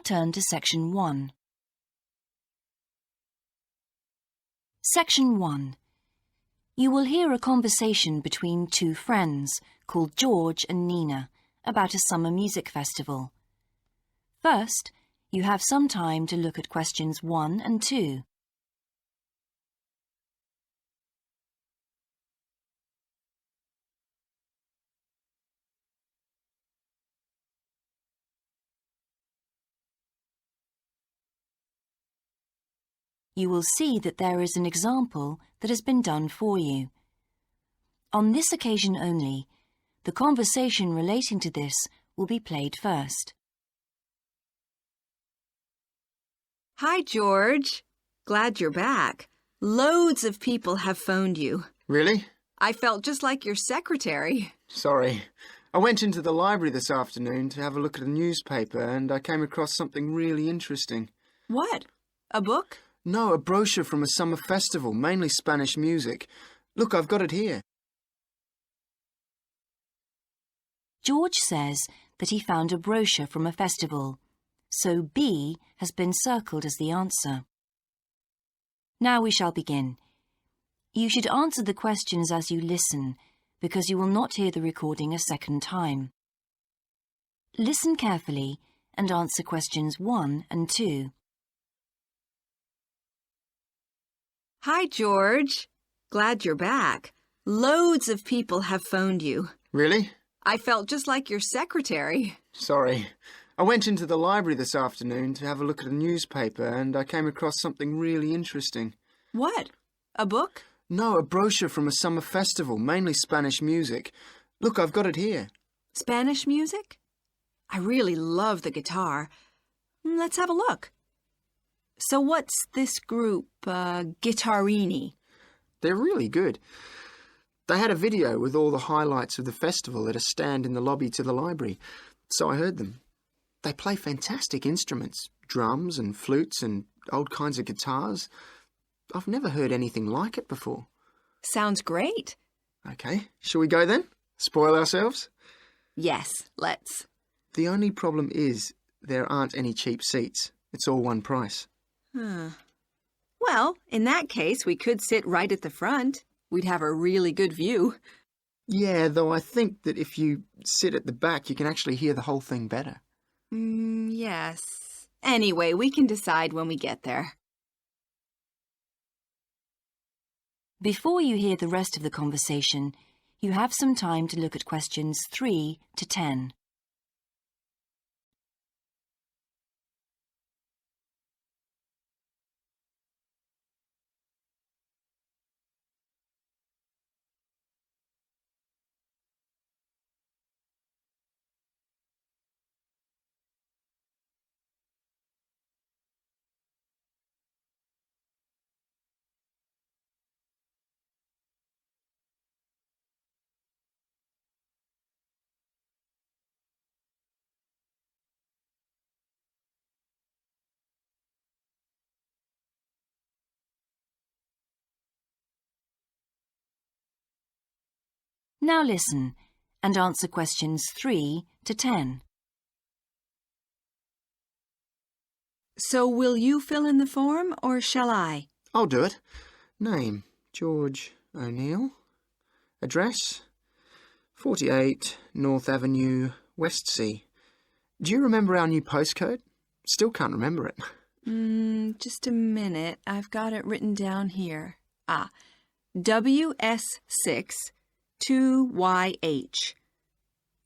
turn to Section 1. Section 1. You will hear a conversation between two friends called George and Nina about a summer music festival. First, you have some time to look at questions 1 and 2. You will see that there is an example that has been done for you. On this occasion only, the conversation relating to this will be played first. Hi, George. Glad you're back. Loads of people have phoned you. Really? I felt just like your secretary. Sorry. I went into the library this afternoon to have a look at a newspaper and I came across something really interesting. What? A book? No, a brochure from a summer festival, mainly Spanish music. Look, I've got it here. George says that he found a brochure from a festival, so B has been circled as the answer. Now we shall begin. You should answer the questions as you listen, because you will not hear the recording a second time. Listen carefully and answer questions 1 and 2. Hi, George. Glad you're back. Loads of people have phoned you. Really? I felt just like your secretary. Sorry. I went into the library this afternoon to have a look at a newspaper and I came across something really interesting. What? A book? No, a brochure from a summer festival, mainly Spanish music. Look, I've got it here. Spanish music? I really love the guitar. Let's have a look. So what's this group, Guittarini? They're really good. They had a video with all the highlights of the festival at a stand in the lobby to the library, so I heard them. They play fantastic instruments, drums and flutes and old kinds of guitars. I've never heard anything like it before. Sounds great. Okay, shall we go then? Spoil ourselves? Yes, let's. The only problem is there aren't any cheap seats. It's all one price. Well, in that case, we could sit right at the front. We'd have a really good view. Yeah, though I think that if you sit at the back, you can actually hear the whole thing better. Yes. Anyway, we can decide when we get there. Before you hear the rest of the conversation, you have some time to look at questions 3 to 10. Now listen and answer questions 3 to 10. So will you fill in the form, or shall I? I'll do it. Name, George O'Neill. Address, 48 North Avenue, Westsea. Do you remember our new postcode? Still can't remember it. Just a minute. I've got it written down here. WS6 2YH.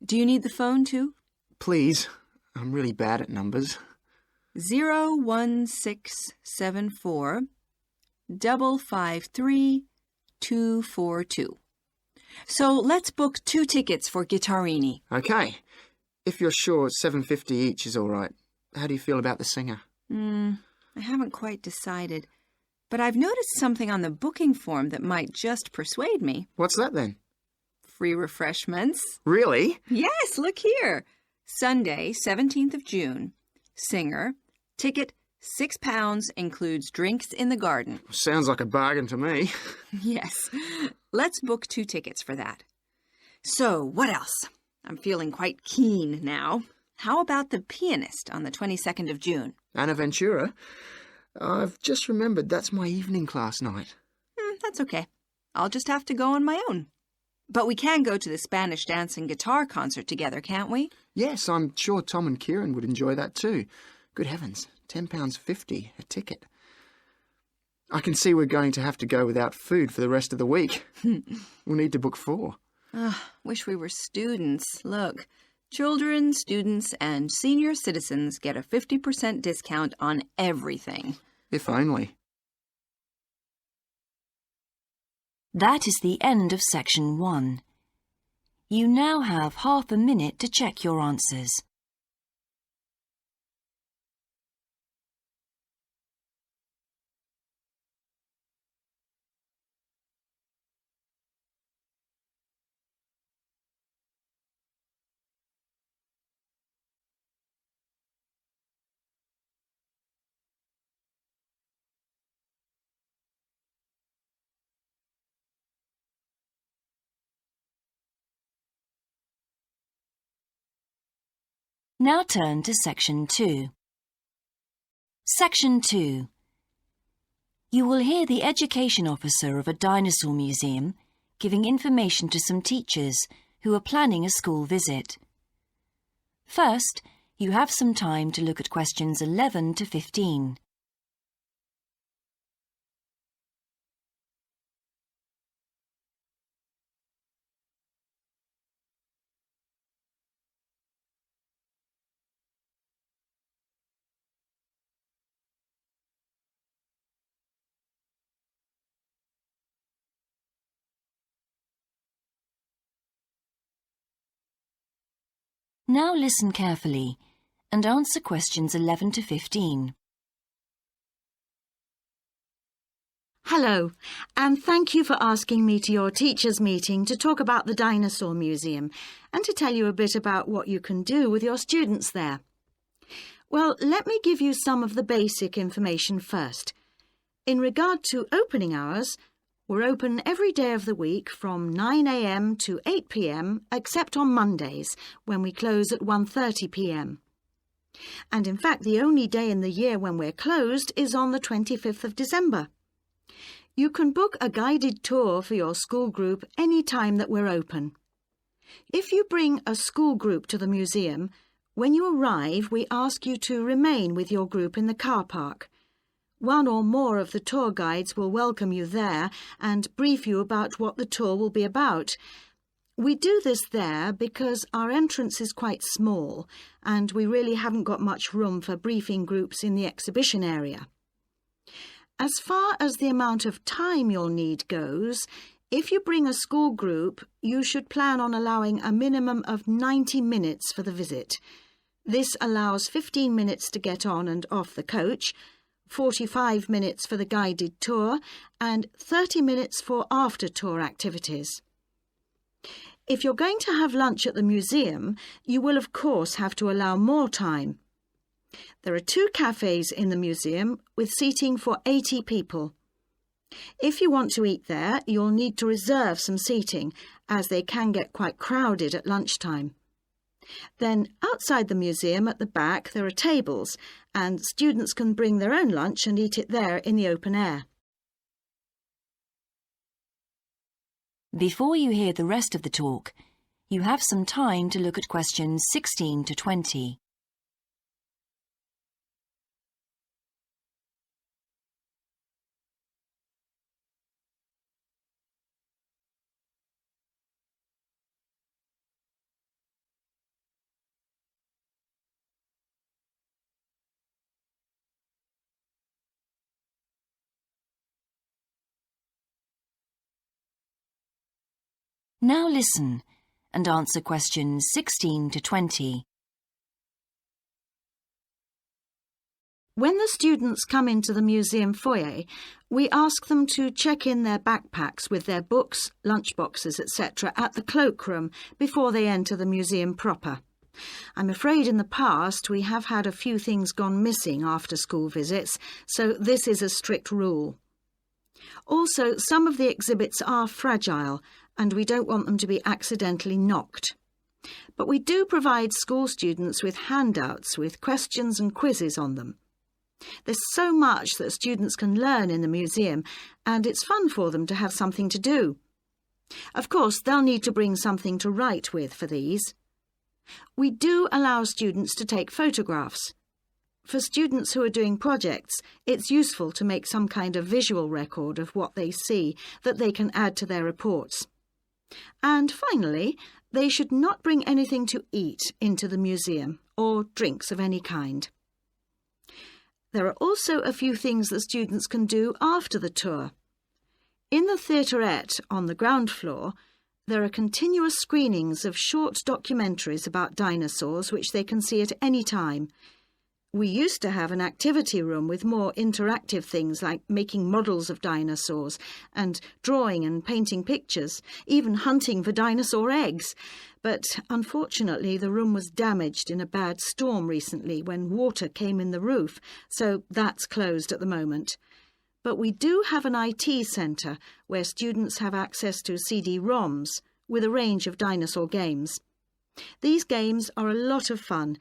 Do you need the phone too? Please. I'm really bad at numbers. 01674 553 242. So let's book 2 tickets for Guittarini. Okay. If you're sure $7.50 each is all right. How do you feel about the singer? I haven't quite decided. But I've noticed something on the booking form that might just persuade me. What's that then? Free refreshments. Really? Yes, look here. Sunday, 17th of June. Singer. Ticket, £6, includes drinks in the garden. Sounds like a bargain to me. Yes. Let's book 2 tickets for that. So, what else? I'm feeling quite keen now. How about the pianist on the 22nd of June? Anna Ventura? I've just remembered that's my evening class night. That's okay. I'll just have to go on my own. But we can go to the Spanish dance and guitar concert together, can't we? Yes, I'm sure Tom and Kieran would enjoy that too. Good heavens, £10.50 a ticket. I can see we're going to have to go without food for the rest of the week. We'll need to book 4. Wish we were students. Look, children, students, and senior citizens get a 50% discount on everything. If only. That is the end of section 1. You now have half a minute to check your answers. Now turn to Section 2. Section 2. You will hear the education officer of a dinosaur museum giving information to some teachers who are planning a school visit. First, you have some time to look at questions 11 to 15. Now listen carefully and answer questions 11 to 15. Hello, and thank you for asking me to your teachers' meeting to talk about the Dinosaur Museum and to tell you a bit about what you can do with your students there. Well, let me give you some of the basic information first. In regard to opening hours, we're open every day of the week from 9 a.m. to 8 p.m. except on Mondays, when we close at 1:30 p.m. And in fact, the only day in the year when we're closed is on the 25th of December. You can book a guided tour for your school group any time that we're open. If you bring a school group to the museum, when you arrive, we ask you to remain with your group in the car park. One or more of the tour guides will welcome you there and brief you about what the tour will be about. We do this there because our entrance is quite small and we really haven't got much room for briefing groups in the exhibition area. As far as the amount of time you'll need goes, if you bring a school group, you should plan on allowing a minimum of 90 minutes for the visit. This allows 15 minutes to get on and off the coach, 45 minutes for the guided tour, and 30 minutes for after-tour activities. If you're going to have lunch at the museum, you will of course have to allow more time. There are 2 cafes in the museum with seating for 80 people. If you want to eat there, you'll need to reserve some seating, as they can get quite crowded at lunchtime. Then, outside the museum at the back, there are tables, and students can bring their own lunch and eat it there in the open air. Before you hear the rest of the talk, you have some time to look at questions 16 to 20. Now listen and answer questions 16 to 20. When the students come into the museum foyer, we ask them to check in their backpacks with their books, lunchboxes, etc. at the cloakroom before they enter the museum proper. I'm afraid in the past we have had a few things gone missing after school visits, so this is a strict rule. Also, some of the exhibits are fragile, and we don't want them to be accidentally knocked. But we do provide school students with handouts with questions and quizzes on them. There's so much that students can learn in the museum, and it's fun for them to have something to do. Of course, they'll need to bring something to write with for these. We do allow students to take photographs. For students who are doing projects, it's useful to make some kind of visual record of what they see that they can add to their reports. And finally, they should not bring anything to eat into the museum or drinks of any kind. There are also a few things that students can do after the tour. In the theaterette on the ground floor, there are continuous screenings of short documentaries about dinosaurs which they can see at any time. We used to have an activity room with more interactive things like making models of dinosaurs and drawing and painting pictures, even hunting for dinosaur eggs. But unfortunately, the room was damaged in a bad storm recently when water came in the roof, so that's closed at the moment. But we do have an IT centre where students have access to CD-ROMs with a range of dinosaur games. These games are a lot of fun,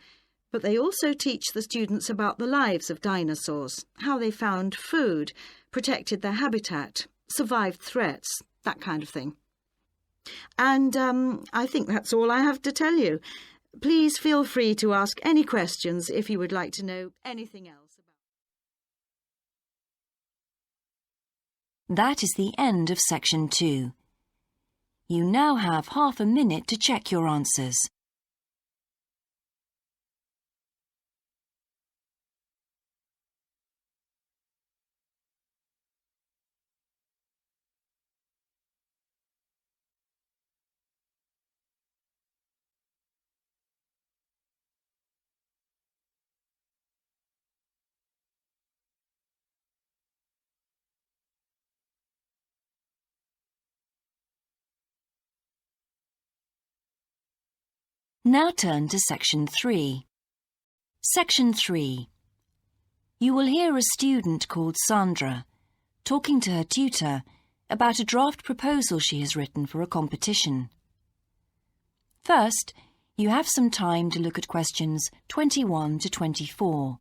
but they also teach the students about the lives of dinosaurs, how they found food, protected their habitat, survived threats, that kind of thing. And I think that's all I have to tell you. Please feel free to ask any questions if you would like to know anything else about. That is the end of section 2. You now have half a minute to check your answers. Now turn to section 3. Section 3. You will hear a student called Sandra talking to her tutor about a draft proposal she has written for a competition. First, you have some time to look at questions 21 to 24.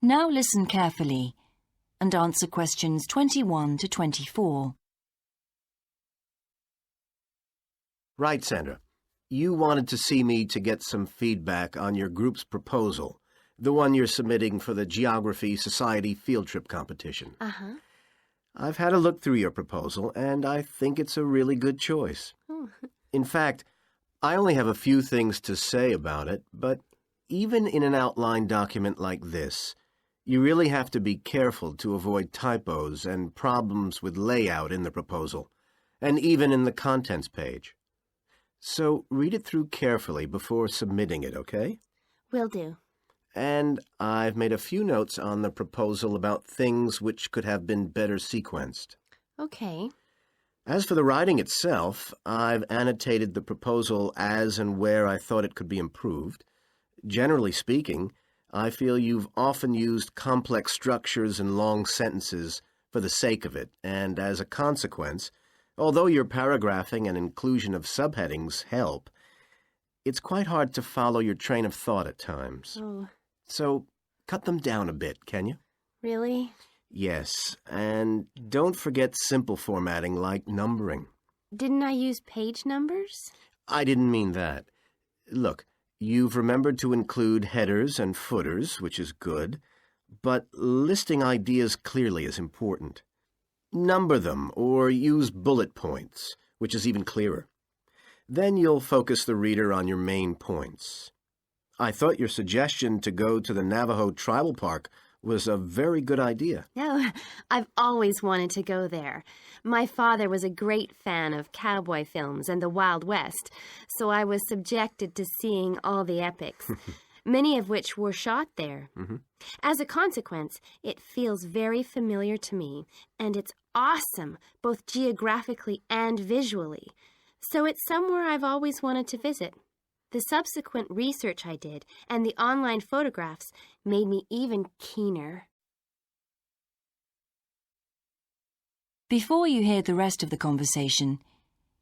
Now listen carefully and answer questions 21 to 24. Right, Sandra. You wanted to see me to get some feedback on your group's proposal, the one you're submitting for the Geography Society field trip competition. Uh-huh. I've had a look through your proposal, and I think it's a really good choice. Oh. In fact, I only have a few things to say about it, but even in an outline document like this, you really have to be careful to avoid typos and problems with layout in the proposal, and even in the contents page. So read it through carefully before submitting it, okay? Will do. And I've made a few notes on the proposal about things which could have been better sequenced. Okay. As for the writing itself, I've annotated the proposal as and where I thought it could be improved. Generally speaking, I feel you've often used complex structures and long sentences for the sake of it, and as a consequence, although your paragraphing and inclusion of subheadings help, it's quite hard to follow your train of thought at times. Oh, So cut them down a bit, can you? really? Yes, and don't forget simple formatting like numbering. Didn't I use page numbers? I didn't mean that. Look, you've remembered to include headers and footers, which is good, but listing ideas clearly is important. Number them or use bullet points, which is even clearer. Then you'll focus the reader on your main points. I thought your suggestion to go to the Navajo Tribal Park was a very good idea. No, I've always wanted to go there. My father was a great fan of cowboy films and the Wild West, so I was subjected to seeing all the epics, many of which were shot there. As a consequence, it feels very familiar to me, and it's awesome, both geographically and visually. So it's somewhere I've always wanted to visit. The subsequent research I did and the online photographs made me even keener. Before you hear the rest of the conversation,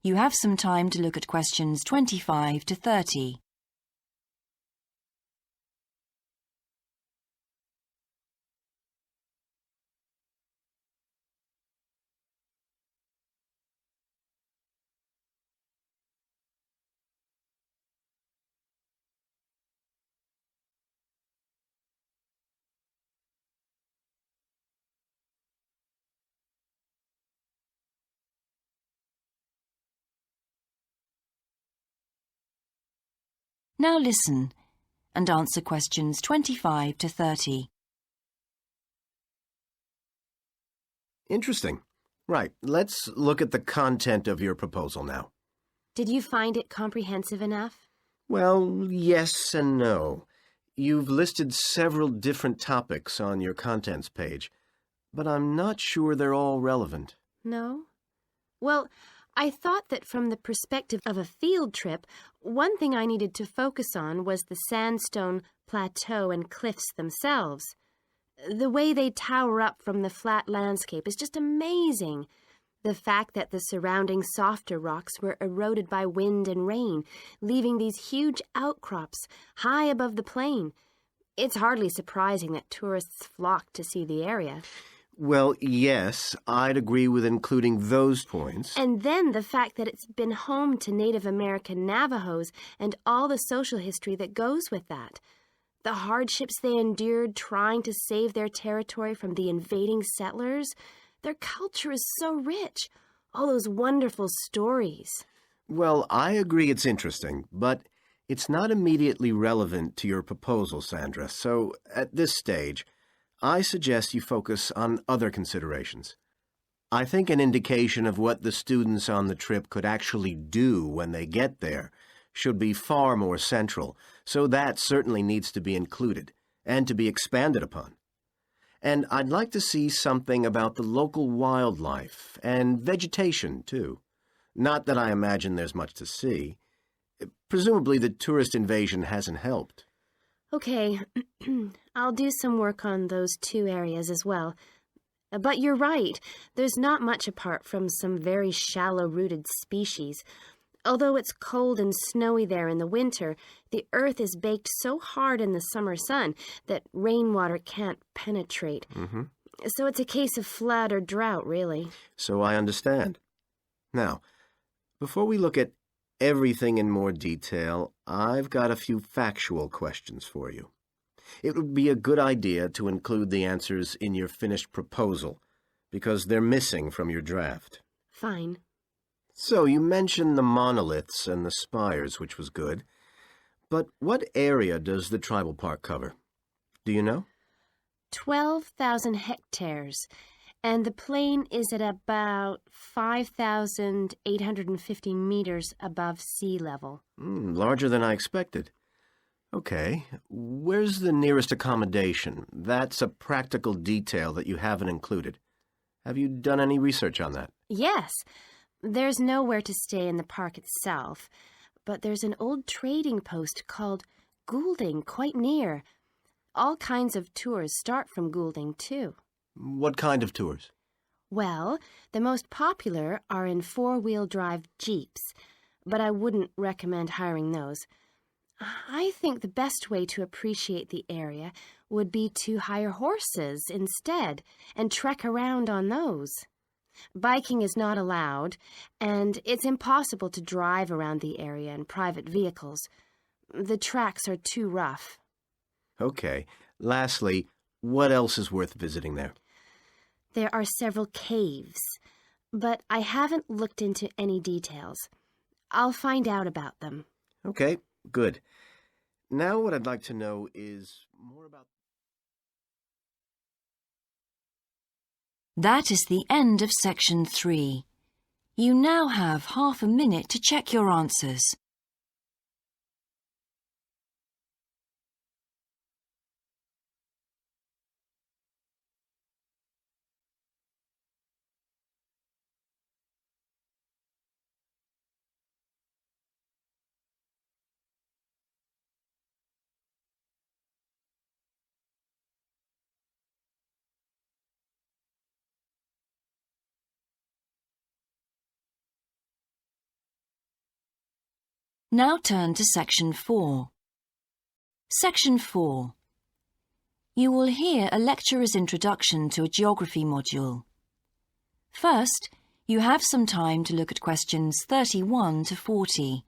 you have some time to look at questions 25 to 30. Now listen and answer questions 25 to 30. Interesting. Right, let's look at the content of your proposal now. Did you find it comprehensive enough? Well, yes and no. You've listed several different topics on your contents page, but I'm not sure they're all relevant. No? Well, I thought that from the perspective of a field trip, one thing I needed to focus on was the sandstone plateau and cliffs themselves. The way they tower up from the flat landscape is just amazing. The fact that the surrounding softer rocks were eroded by wind and rain, leaving these huge outcrops high above the plain. It's hardly surprising that tourists flock to see the area. Well, yes, I'd agree with including those points. And then the fact that it's been home to Native American Navajos and all the social history that goes with that. The hardships they endured trying to save their territory from the invading settlers. Their culture is so rich. All those wonderful stories. Well, I agree it's interesting, but it's not immediately relevant to your proposal, Sandra. So, at this stage, I suggest you focus on other considerations. I think an indication of what the students on the trip could actually do when they get there should be far more central, so that certainly needs to be included and to be expanded upon. And I'd like to see something about the local wildlife and vegetation, too. Not that I imagine there's much to see. Presumably the tourist invasion hasn't helped. Okay, I'll do some work on those two areas as well. But you're right, there's not much apart from some very shallow-rooted species. Although it's cold and snowy there in the winter, the earth is baked so hard in the summer sun that rainwater can't penetrate. So it's a case of flood or drought, really. So I understand. Now, before we look at everything in more detail, I've got a few factual questions for you. It would be a good idea to include the answers in your finished proposal, because they're missing from your draft. Fine. So you mentioned the monoliths and the spires, which was good. But what area does the tribal park cover? Do you know? 12,000 hectares, and the plain is at about 5,850 meters above sea level. Larger than I expected. Okay, where's the nearest accommodation? That's a practical detail that you haven't included. Have you done any research on that? Yes. There's nowhere to stay in the park itself, but there's an old trading post called Goulding quite near. All kinds of tours start from Goulding, too. What kind of tours? Well, the most popular are in four-wheel drive Jeeps, but I wouldn't recommend hiring those. I think the best way to appreciate the area would be to hire horses instead and trek around on those. Biking is not allowed, and it's impossible to drive around the area in private vehicles. The tracks are too rough. Okay. Lastly, what else is worth visiting there? There are several caves, but I haven't looked into any details. I'll find out about them. Okay, good. Now what I'd like to know is more about That is the end of section 3. You now have half a minute to check your answers. Now turn to section 4. Section 4. You will hear a lecturer's introduction to a geography module. First, you have some time to look at questions 31 to 40.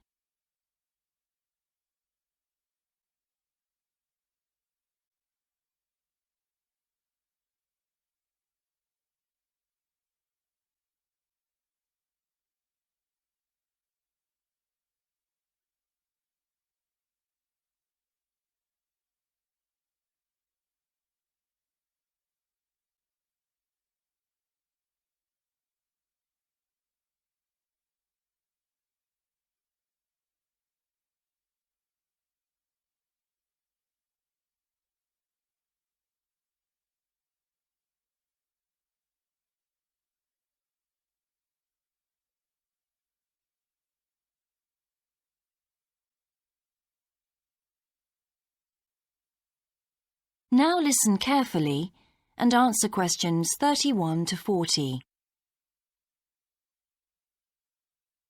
Now listen carefully and answer questions 31 to 40.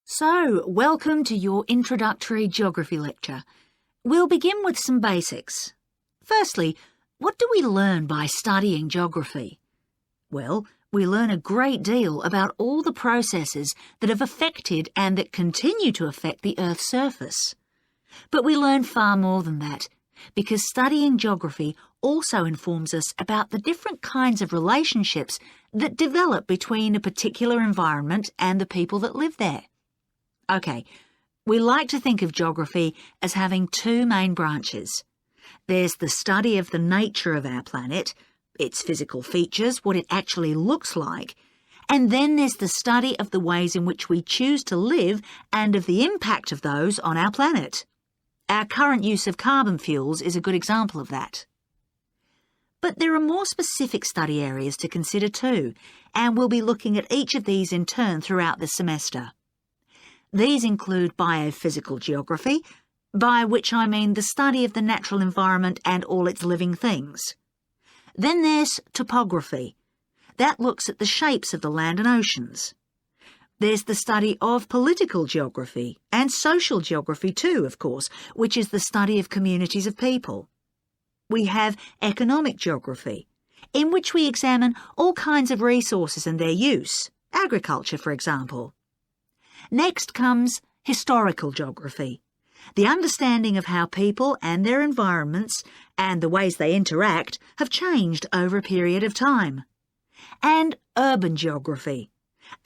So, welcome to your introductory geography lecture. We'll begin with some basics. Firstly, what do we learn by studying geography? Well, we learn a great deal about all the processes that have affected and that continue to affect the Earth's surface. But we learn far more than that, because studying geography also informs us about the different kinds of relationships that develop between a particular environment and the people that live there. OK, we like to think of geography as having two main branches. There's the study of the nature of our planet, its physical features, what it actually looks like, and then there's the study of the ways in which we choose to live and of the impact of those on our planet. Our current use of carbon fuels is a good example of that. But there are more specific study areas to consider too, and we'll be looking at each of these in turn throughout the semester. These include biophysical geography, by which I mean the study of the natural environment and all its living things. Then there's topography. That looks at the shapes of the land and oceans. There's the study of political geography, and social geography too, of course, which is the study of communities of people. We have economic geography, in which we examine all kinds of resources and their use, agriculture, for example. Next comes historical geography, the understanding of how people and their environments and the ways they interact have changed over a period of time. And urban geography,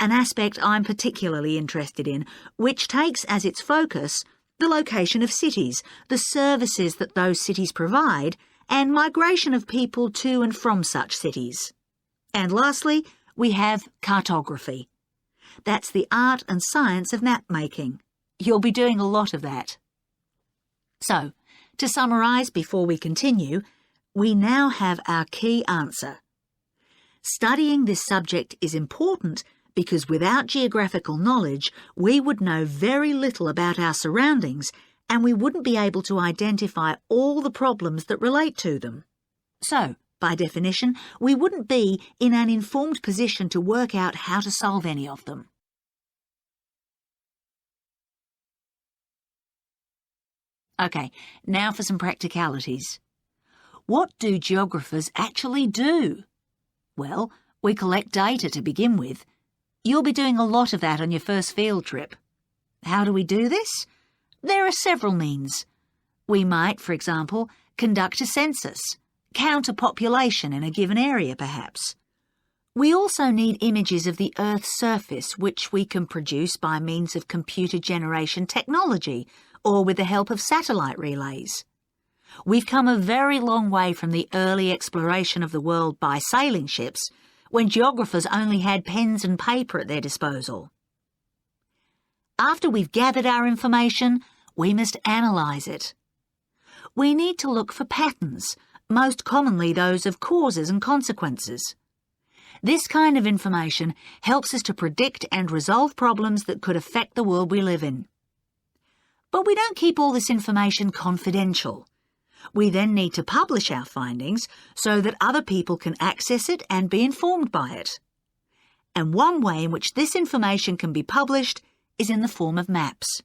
an aspect I'm particularly interested in, which takes as its focus the location of cities, the services that those cities provide, and migration of people to and from such cities. And lastly, we have cartography. That's the art and science of map-making. You'll be doing a lot of that. So, to summarise before we continue, we now have our key answer. Studying this subject is important because without geographical knowledge, we would know very little about our surroundings and we wouldn't be able to identify all the problems that relate to them. So, by definition, we wouldn't be in an informed position to work out how to solve any of them. OK, now for some practicalities. What do geographers actually do? Well, we collect data to begin with. You'll be doing a lot of that on your first field trip. How do we do this? There are several means. We might, for example, conduct a census, count a population in a given area perhaps. We also need images of the Earth's surface which we can produce by means of computer generation technology or with the help of satellite relays. We've come a very long way from the early exploration of the world by sailing ships, when geographers only had pens and paper at their disposal. After we've gathered our information, we must analyse it. We need to look for patterns, most commonly those of causes and consequences. This kind of information helps us to predict and resolve problems that could affect the world we live in. But we don't keep all this information confidential. We then need to publish our findings so that other people can access it and be informed by it. And one way in which this information can be published is in the form of maps.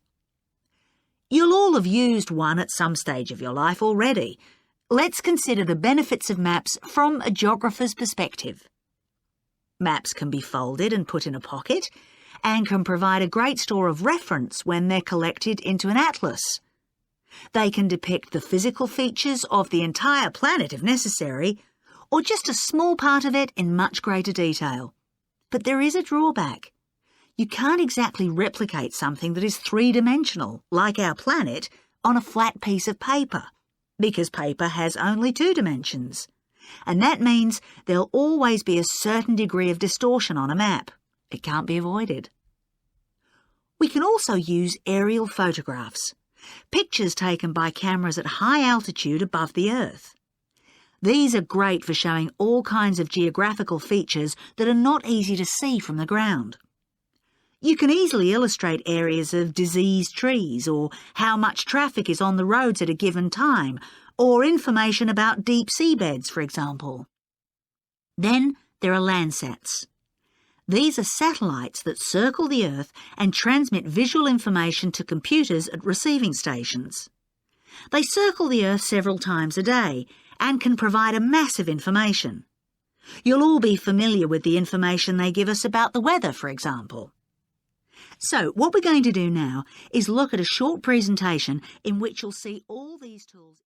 You'll all have used one at some stage of your life already. Let's consider the benefits of maps from a geographer's perspective. Maps can be folded and put in a pocket and can provide a great store of reference when they're collected into an atlas. They can depict the physical features of the entire planet if necessary, or just a small part of it in much greater detail. But there is a drawback. You can't exactly replicate something that is three-dimensional, like our planet, on a flat piece of paper, because paper has only 2 dimensions. And that means there'll always be a certain degree of distortion on a map. It can't be avoided. We can also use aerial photographs, pictures taken by cameras at high altitude above the Earth. These are great for showing all kinds of geographical features that are not easy to see from the ground. You can easily illustrate areas of diseased trees, or how much traffic is on the roads at a given time, or information about deep seabeds, for example. Then there are Landsats. These are satellites that circle the Earth and transmit visual information to computers at receiving stations. They circle the Earth several times a day and can provide a massive information. You'll all be familiar with the information they give us about the weather, for example. So, what we're going to do now is look at a short presentation in which you'll see all these tools.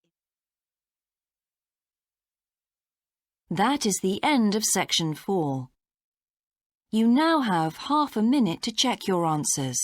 That is the end of section 4. You now have half a minute to check your answers.